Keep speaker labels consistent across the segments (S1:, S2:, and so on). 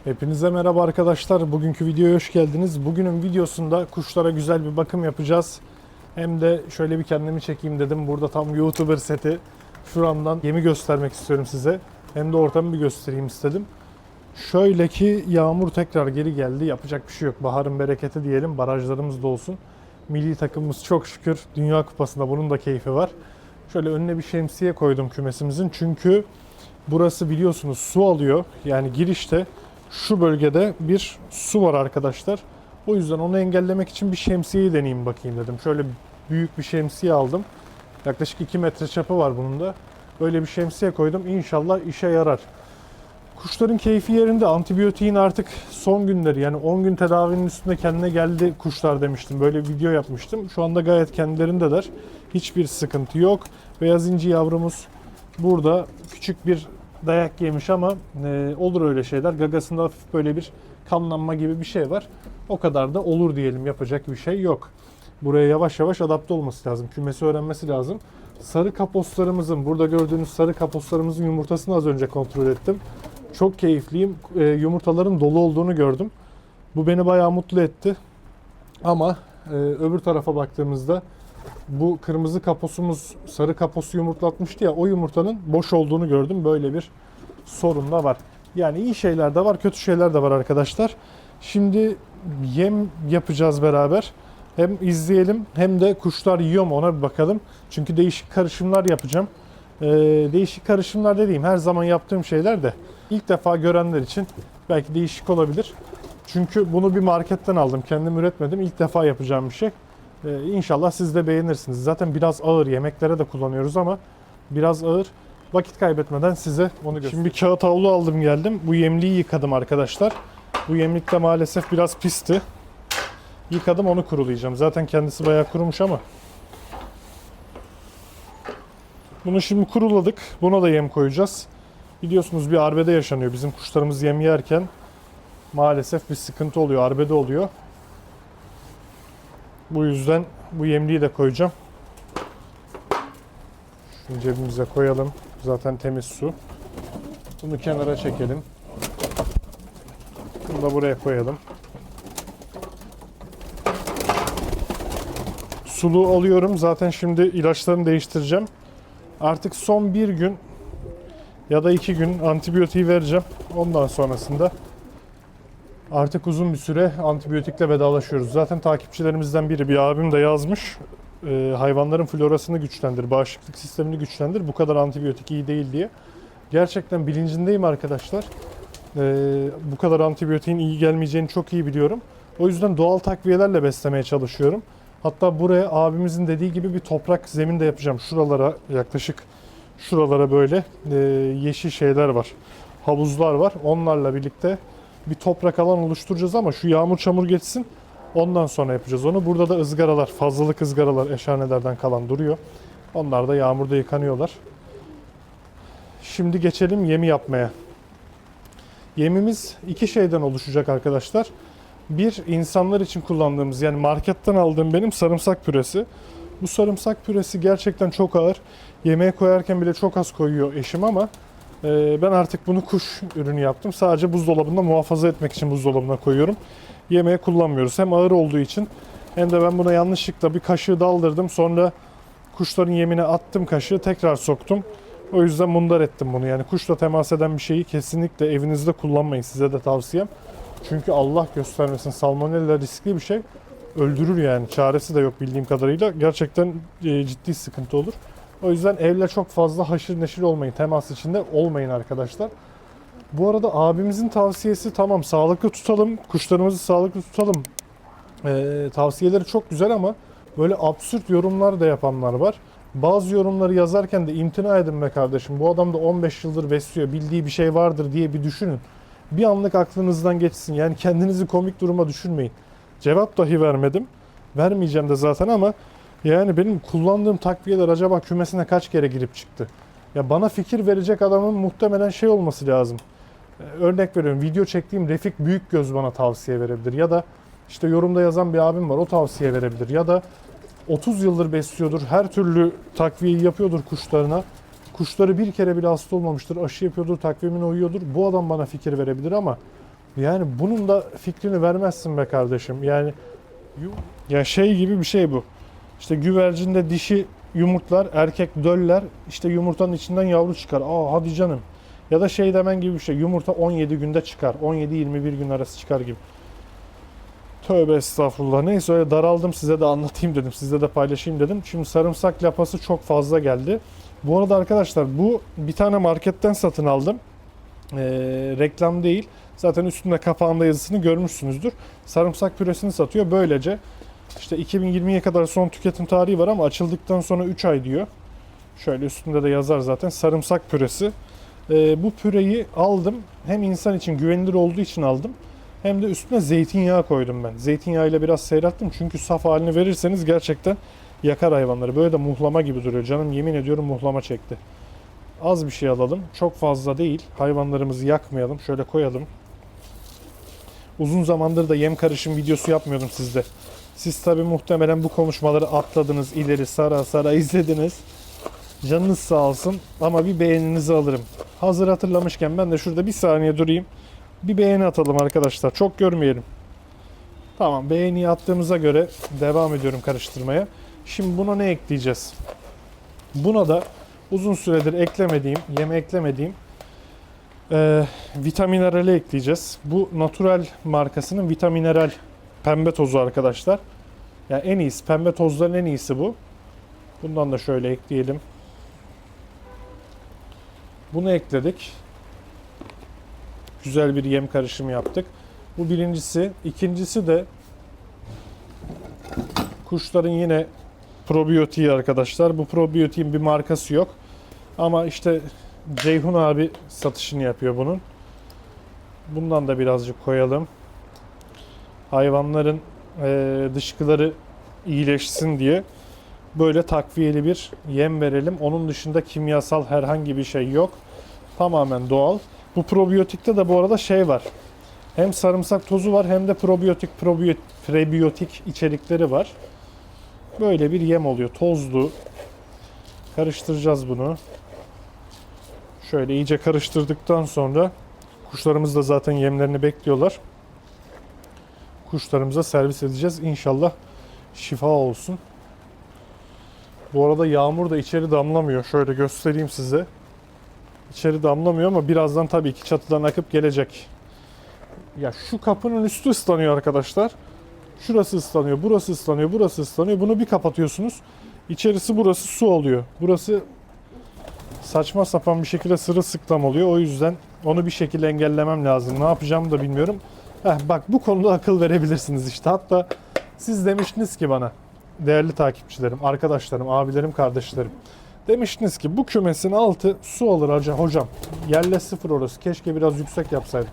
S1: Hepinize merhaba arkadaşlar. Bugünkü videoya hoş geldiniz. Bugünün videosunda kuşlara güzel bir bakım yapacağız. Hem de şöyle bir kendimi çekeyim dedim. Burada tam YouTuber seti. Şuramdan yemi göstermek istiyorum size. Hem de ortamı bir göstereyim istedim. Şöyle ki yağmur tekrar geri geldi. Yapacak bir şey yok. Baharın bereketi diyelim. Barajlarımız da olsun. Milli takımımız çok şükür Dünya Kupası'nda bunun da keyfi var. Şöyle önüne bir şemsiye koydum kümesimizin. Çünkü burası biliyorsunuz su alıyor. Yani girişte şu bölgede bir su var arkadaşlar. O yüzden onu engellemek için bir şemsiyeyi deneyeyim bakayım dedim. Şöyle büyük bir şemsiye aldım. Yaklaşık 2 metre çapı var bunun da. Böyle bir şemsiye koydum. İnşallah işe yarar. Kuşların keyfi yerinde. Antibiyotiğin artık son günleri, yani 10 gün tedavinin üstünde kendine geldi kuşlar demiştim. Böyle bir video yapmıştım. Şu anda gayet kendilerindeler. Hiçbir sıkıntı yok. Beyaz inci yavrumuz burada küçük bir dayak yemiş ama olur öyle şeyler. Gagasında hafif böyle bir kanlanma gibi bir şey var. O kadar da olur diyelim. Yapacak bir şey yok. Buraya yavaş yavaş adapte olması lazım. Kümesi öğrenmesi lazım. Sarı kaposlarımızın, burada gördüğünüz sarı kaposlarımızın yumurtasını az önce kontrol ettim. Çok keyifliyim. Yumurtaların dolu olduğunu gördüm. Bu beni bayağı mutlu etti. Ama öbür tarafa baktığımızda bu kırmızı kaposumuz sarı kaposu yumurtlatmıştı ya, o yumurtanın boş olduğunu gördüm. Böyle bir sorun da var. Yani iyi şeyler de var, kötü şeyler de var arkadaşlar. Şimdi yem yapacağız beraber. Hem izleyelim hem de kuşlar yiyor mu ona bir bakalım. Çünkü değişik karışımlar yapacağım. Değişik karışımlar dediğim her zaman yaptığım şeyler de ilk defa görenler için belki değişik olabilir. Çünkü bunu bir marketten aldım. Kendim üretmedim. İlk defa yapacağım bir şey. İnşallah siz de beğenirsiniz. Zaten biraz ağır, yemeklere de kullanıyoruz ama biraz ağır. Vakit kaybetmeden size onu göstereyim. Şimdi bir kağıt havlu aldım geldim. Bu yemliği yıkadım arkadaşlar. Bu yemlik de maalesef biraz pisti. Yıkadım, onu kurulayacağım. Zaten kendisi bayağı kurumuş ama. Bunu şimdi kuruladık. Buna da yem koyacağız. Biliyorsunuz bir arbede yaşanıyor. Bizim kuşlarımız yem yerken maalesef bir sıkıntı oluyor. Arbede oluyor. Bu yüzden bu yemliği de koyacağım. Şunu cebimize koyalım. Zaten temiz su. Bunu kenara çekelim. Bunu da buraya koyalım. Suluğu alıyorum. Zaten şimdi ilaçlarını değiştireceğim. Artık son bir gün ya da 2 gün antibiyotiği vereceğim. Ondan sonrasında artık uzun bir süre antibiyotikle vedalaşıyoruz. Zaten takipçilerimizden biri, bir abim de yazmış. Hayvanların florasını güçlendir, bağışıklık sistemini güçlendir. Bu kadar antibiyotik iyi değil diye. Gerçekten bilincindeyim arkadaşlar. Bu kadar antibiyotiğin iyi gelmeyeceğini çok iyi biliyorum. O yüzden doğal takviyelerle beslemeye çalışıyorum. Hatta buraya abimizin dediği gibi bir toprak zemin de yapacağım. Şuralara, yaklaşık şuralara böyle yeşil şeyler var. Havuzlar var. Onlarla birlikte bir toprak alan oluşturacağız ama şu yağmur çamur geçsin. Ondan sonra yapacağız onu. Burada da ızgaralar, fazlalık ızgaralar eşhanelerden kalan duruyor. Onlar da yağmurda yıkanıyorlar. Şimdi geçelim yemi yapmaya. Yemimiz 2 şeyden oluşacak arkadaşlar. Bir, insanlar için kullandığımız, yani marketten aldığım benim sarımsak püresi. Bu sarımsak püresi gerçekten çok ağır. Yemeğe koyarken bile çok az koyuyor eşim ama ben artık bunu kuş ürünü yaptım. Sadece buzdolabında muhafaza etmek için buzdolabına koyuyorum. Yemeğe kullanmıyoruz. Hem ağır olduğu için hem de ben buna yanlışlıkla bir kaşığı daldırdım. Sonra kuşların yemine attım kaşığı, tekrar soktum. O yüzden mundar ettim bunu. Yani kuşla temas eden bir şeyi kesinlikle evinizde kullanmayın. Size de tavsiyem. Çünkü Allah göstermesin, salmonella riskli bir şey. Öldürür yani. Çaresi de yok bildiğim kadarıyla. Gerçekten ciddi sıkıntı olur. O yüzden evle çok fazla haşır neşir olmayın. Temas içinde olmayın arkadaşlar. Bu arada abimizin tavsiyesi, tamam sağlıklı tutalım, kuşlarımızı sağlıklı tutalım. Tavsiyeleri çok güzel ama böyle absürt yorumlar da yapanlar var. Bazı yorumları yazarken de imtina edin be kardeşim. Bu adam da 15 yıldır besliyor. Bildiği bir şey vardır diye bir düşünün. Bir anlık aklınızdan geçsin. Yani kendinizi komik duruma düşürmeyin. Cevap dahi vermedim. Vermeyeceğim de zaten ama yani benim kullandığım takviyeler acaba kümesine kaç kere girip çıktı? Ya bana fikir verecek adamın muhtemelen şey olması lazım. Örnek veriyorum, video çektiğim Refik Büyükgöz bana tavsiye verebilir. Ya da işte yorumda yazan bir abim var, o tavsiye verebilir. Ya da 30 yıldır besliyordur, her türlü takviyeyi yapıyordur kuşlarına. Kuşları bir kere bile hasta olmamıştır, aşı yapıyordur, takvimine uyuyordur. Bu adam bana fikir verebilir ama Yani bunun da fikrini vermezsin be kardeşim. Yani ya şey gibi bir şey bu. İşte güvercinde dişi yumurtlar, erkek döller. İşte yumurtanın içinden yavru çıkar. Aa hadi canım. Ya da şey demen gibi bir şey. Yumurta 17 günde çıkar. 17-21 gün arası çıkar gibi. Tövbe estağfurullah. Neyse öyle daraldım, size de anlatayım dedim. Sizle de paylaşayım dedim. Şimdi sarımsak lapası çok fazla geldi. Bu arada arkadaşlar bu bir tane marketten satın aldım. Reklam değil. Zaten üstünde kapağında yazısını görmüşsünüzdür. Sarımsak püresini satıyor. Böylece işte 2020'ye kadar son tüketim tarihi var ama açıldıktan sonra 3 ay diyor. Şöyle üstünde de yazar zaten. Sarımsak püresi. Bu püreyi aldım. Hem insan için güvenilir olduğu için aldım. Hem de üstüne zeytinyağı koydum ben. Zeytinyağıyla biraz seyrettim. Çünkü saf halini verirseniz gerçekten yakar hayvanları. Böyle de muhlama gibi duruyor. Canım yemin ediyorum muhlama çekti. Az bir şey alalım. Çok fazla değil. Hayvanlarımızı yakmayalım. Şöyle koyalım. Uzun zamandır da yem karışım videosu yapmıyordum sizde. Siz tabi muhtemelen bu konuşmaları atladınız. İleri sara sara izlediniz. Canınız sağ olsun ama bir beğeninizi alırım. Hazır hatırlamışken ben de şurada bir saniye durayım. Bir beğeni atalım arkadaşlar. Çok görmeyelim. Tamam, beğeni attığımıza göre devam ediyorum karıştırmaya. Şimdi buna ne ekleyeceğiz? Buna da uzun süredir yeme eklemediğim Vitamineral'i ekleyeceğiz. Bu Natural markasının Vitamineral pembe tozu arkadaşlar. Yani en iyisi, pembe tozların en iyisi bu. Bundan da şöyle ekleyelim. Bunu ekledik. Güzel bir yem karışımı yaptık. Bu birincisi. İkincisi de kuşların yine probiyotiği arkadaşlar. Bu probiyotiğin bir markası yok. Ama işte Ceyhun abi satışını yapıyor bunun. Bundan da birazcık koyalım. Hayvanların dışkıları iyileşsin diye böyle takviyeli bir yem verelim. Onun dışında kimyasal herhangi bir şey yok. Tamamen doğal. Bu probiyotikte de bu arada şey var. Hem sarımsak tozu var hem de prebiyotik içerikleri var. Böyle bir yem oluyor. Tozlu. Karıştıracağız bunu. Şöyle iyice karıştırdıktan sonra kuşlarımız da zaten yemlerini bekliyorlar. Kuşlarımıza servis edeceğiz. İnşallah şifa olsun. Bu arada yağmur da içeri damlamıyor. Şöyle göstereyim size. İçeri damlamıyor ama birazdan tabii ki çatıdan akıp gelecek. Ya şu kapının üstü ıslanıyor arkadaşlar. Şurası ıslanıyor, burası ıslanıyor, burası ıslanıyor. Bunu bir kapatıyorsunuz. İçerisi burası su oluyor. Burası saçma sapan bir şekilde sırılsıklam oluyor. O yüzden onu bir şekilde engellemem lazım. Ne yapacağımı da bilmiyorum. Bak bu konuda akıl verebilirsiniz işte. Hatta siz demiştiniz ki bana, değerli takipçilerim, arkadaşlarım, abilerim, kardeşlerim. Demiştiniz ki bu kümesin altı su alır hocam. Yerle sıfır orası. Keşke biraz yüksek yapsaydık.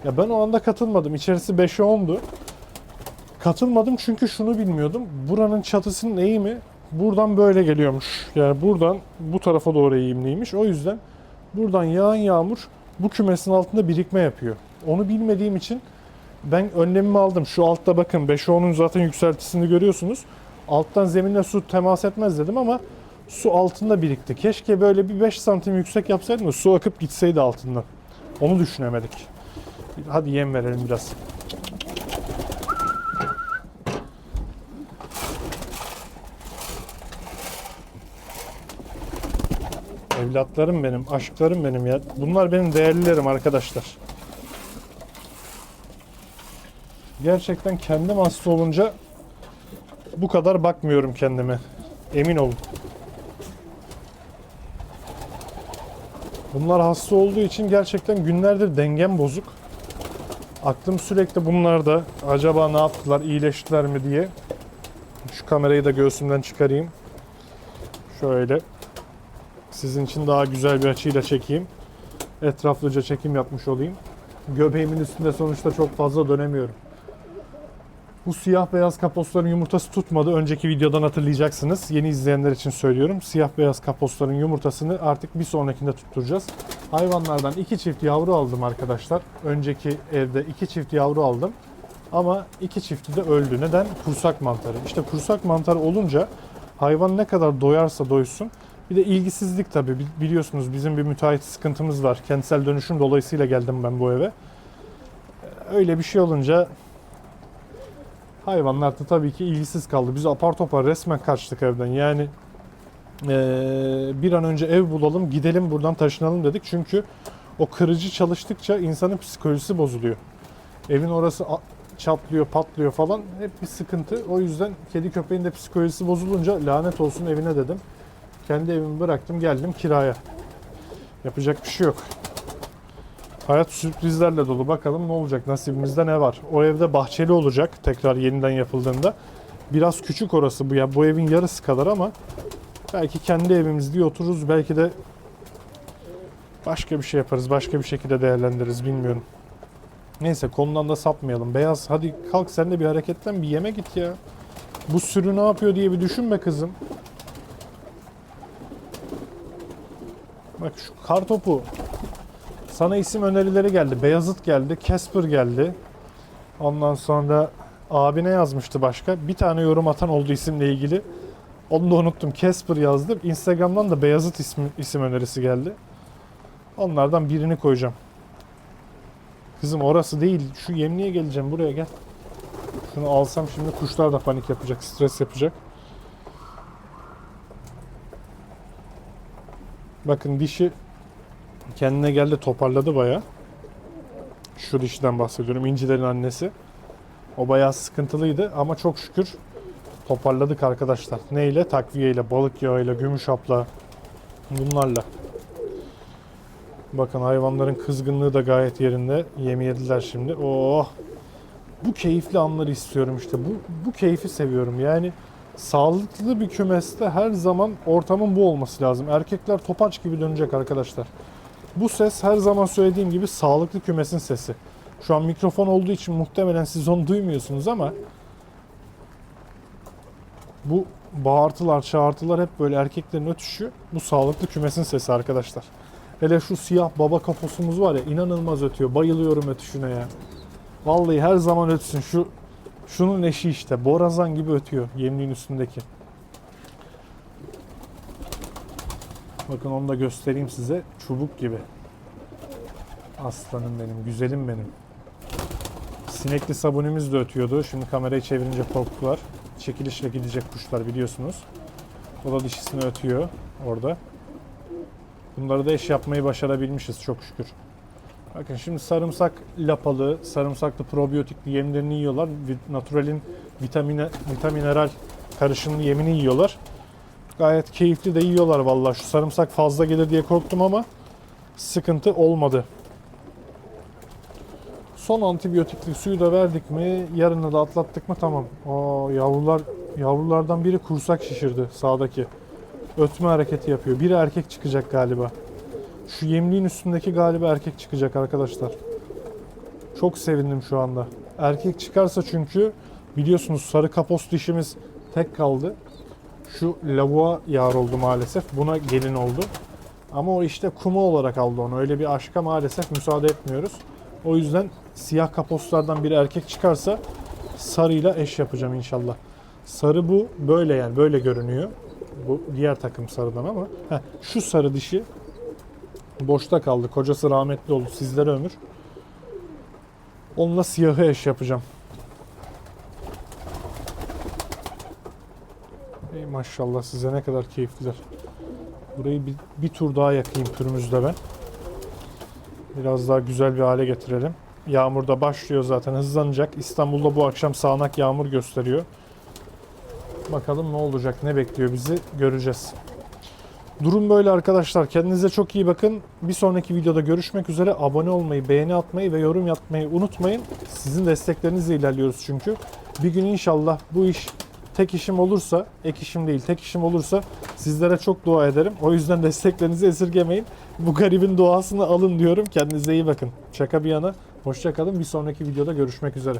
S1: Ya ben o anda katılmadım. İçerisi 5'e 10'du. Katılmadım çünkü şunu bilmiyordum. Buranın çatısının eğimi buradan böyle geliyormuş. Yani buradan bu tarafa doğru eğimliymiş. O yüzden buradan yağan yağmur bu kümesin altında birikme yapıyor. Onu bilmediğim için ben önlemimi aldım. Şu altta bakın 5'e 10'un zaten yükseltisini görüyorsunuz. Alttan zeminle su temas etmez dedim ama su altında birikti. Keşke böyle bir 5 santim yüksek yapsaydım da su akıp gitseydi altından. Onu düşünemedik. Hadi yem verelim biraz. Evlatlarım benim, aşklarım benim ya. Bunlar benim değerlilerim arkadaşlar. Gerçekten kendim hasta olunca bu kadar bakmıyorum kendime. Emin olun. Bunlar hasta olduğu için gerçekten günlerdir dengem bozuk. Aklım sürekli bunlarda. Acaba ne yaptılar, iyileştiler mi diye. Şu kamerayı da göğsümden çıkarayım. Şöyle. Sizin için daha güzel bir açıyla çekeyim. Etraflıca çekim yapmış olayım. Göbeğimin üstünde sonuçta çok fazla dönemiyorum. Bu siyah beyaz kaposların yumurtası tutmadı. Önceki videodan hatırlayacaksınız. Yeni izleyenler için söylüyorum. Siyah beyaz kaposların yumurtasını artık bir sonrakinde tutturacağız. Hayvanlardan 2 çift yavru aldım arkadaşlar. Önceki evde 2 çift yavru aldım. Ama 2 çifti de öldü. Neden? Kursak mantarı. İşte kursak mantarı olunca hayvan ne kadar doyarsa doysun. Bir de ilgisizlik tabii. Biliyorsunuz bizim bir müteahhit sıkıntımız var. Kentsel dönüşüm dolayısıyla geldim ben bu eve. Öyle bir şey olunca hayvanlar da tabii ki ilgisiz kaldı. Biz apar topar resmen kaçtık evden. Yani bir an önce ev bulalım, gidelim buradan taşınalım dedik. Çünkü o kırıcı çalıştıkça insanın psikolojisi bozuluyor. Evin orası çatlıyor, patlıyor falan. Hep bir sıkıntı. O yüzden kedi köpeğin de psikolojisi bozulunca lanet olsun evine dedim. Kendi evimi bıraktım, geldim kiraya. Yapacak bir şey yok. Hayat sürprizlerle dolu. Bakalım ne olacak, nasibimizde ne var. O evde bahçeli olacak tekrar yeniden yapıldığında. Biraz küçük orası bu ya. Bu evin yarısı kadar ama belki kendi evimiz diye otururuz. Belki de başka bir şey yaparız. Başka bir şekilde değerlendiririz, bilmiyorum. Neyse, konudan da sapmayalım. Beyaz, hadi kalk sen de bir hareketten, bir yeme git ya. Bu sürü ne yapıyor diye bir düşünme kızım. Bak şu kartopu. Sana isim önerileri geldi. Beyazıt geldi. Casper geldi. Ondan sonra abine yazmıştı başka. Bir tane yorum atan oldu isimle ilgili. Onu da unuttum. Casper yazdım. Instagram'dan da Beyazıt isim önerisi geldi. Onlardan birini koyacağım. Kızım orası değil. Şu yemliğe geleceğim. Buraya gel. Şunu alsam şimdi kuşlar da panik yapacak. Stres yapacak. Bakın dişi kendine geldi, toparladı bayağı. Şu dişiden bahsediyorum. İncilerin annesi. O bayağı sıkıntılıydı ama çok şükür toparladık arkadaşlar. Neyle? Takviyeyle, balık yağıyla, gümüş hapla, bunlarla. Bakın hayvanların kızgınlığı da gayet yerinde. Yemi yediler şimdi. Oh! Bu keyifli anları istiyorum işte. Bu keyfi seviyorum. Yani sağlıklı bir kümeste her zaman ortamın bu olması lazım. Erkekler topaç gibi dönecek arkadaşlar. Bu ses her zaman söylediğim gibi sağlıklı kümesin sesi. Şu an mikrofon olduğu için muhtemelen siz onu duymuyorsunuz ama bu bağırtılar, çağırtılar hep böyle erkeklerin ötüşü. Bu sağlıklı kümesin sesi arkadaşlar. Hele şu siyah baba kafosumuz var ya, inanılmaz ötüyor. Bayılıyorum ötüşüne ya. Vallahi her zaman ötsün. Şunun eşi işte. Borazan gibi ötüyor yemliğin üstündeki. Bakın onu da göstereyim size. Çubuk gibi. Aslanım benim, güzelim benim. Sinekli sabunimiz de ötüyordu. Şimdi kamerayı çevirince korktular. Çekilişle gidecek kuşlar biliyorsunuz. O da dişisini ötüyor orada. Bunları da eş yapmayı başarabilmişiz çok şükür. Bakın şimdi sarımsak lapalı, sarımsaklı probiyotikli yemlerini yiyorlar. Natural'in vitamineral karışımlı yemini yiyorlar. Gayet keyifli de yiyorlar vallahi. Şu sarımsak fazla gelir diye korktum ama sıkıntı olmadı. Son antibiyotikli suyu da verdik mi, yarını da atlattık mı tamam. Aa, yavrulardan biri kursak şişirdi sağdaki. Ötme hareketi yapıyor. Biri erkek çıkacak galiba. Şu yemliğin üstündeki galiba erkek çıkacak arkadaşlar. Çok sevindim şu anda. Erkek çıkarsa çünkü biliyorsunuz sarı kapos dişimiz tek kaldı. Şu lavuğa yar oldu maalesef. Buna gelin oldu. Ama o işte kuma olarak aldı onu. Öyle bir aşka maalesef müsaade etmiyoruz. O yüzden siyah kaposlardan biri erkek çıkarsa sarıyla eş yapacağım inşallah. Sarı bu böyle, yani böyle görünüyor. Bu diğer takım sarıdan ama şu sarı dişi boşta kaldı. Kocası rahmetli oldu. Sizlere ömür. Onunla siyahı eş yapacağım. Ey maşallah size, ne kadar keyifliler. Burayı bir tur daha yakayım pürümüzle ben. Biraz daha güzel bir hale getirelim. Yağmur da başlıyor zaten, hızlanacak. İstanbul'da bu akşam sağanak yağmur gösteriyor. Bakalım ne olacak, ne bekliyor bizi, göreceğiz. Durum böyle arkadaşlar. Kendinize çok iyi bakın. Bir sonraki videoda görüşmek üzere. Abone olmayı, beğeni atmayı ve yorum yapmayı unutmayın. Sizin desteklerinizle ilerliyoruz çünkü. Bir gün inşallah bu iş tek işim olursa, ek işim değil tek işim olursa sizlere çok dua ederim. O yüzden desteklerinizi esirgemeyin. Bu garibin duasını alın diyorum. Kendinize iyi bakın. Şaka bir yana. Hoşça kalın. Bir sonraki videoda görüşmek üzere.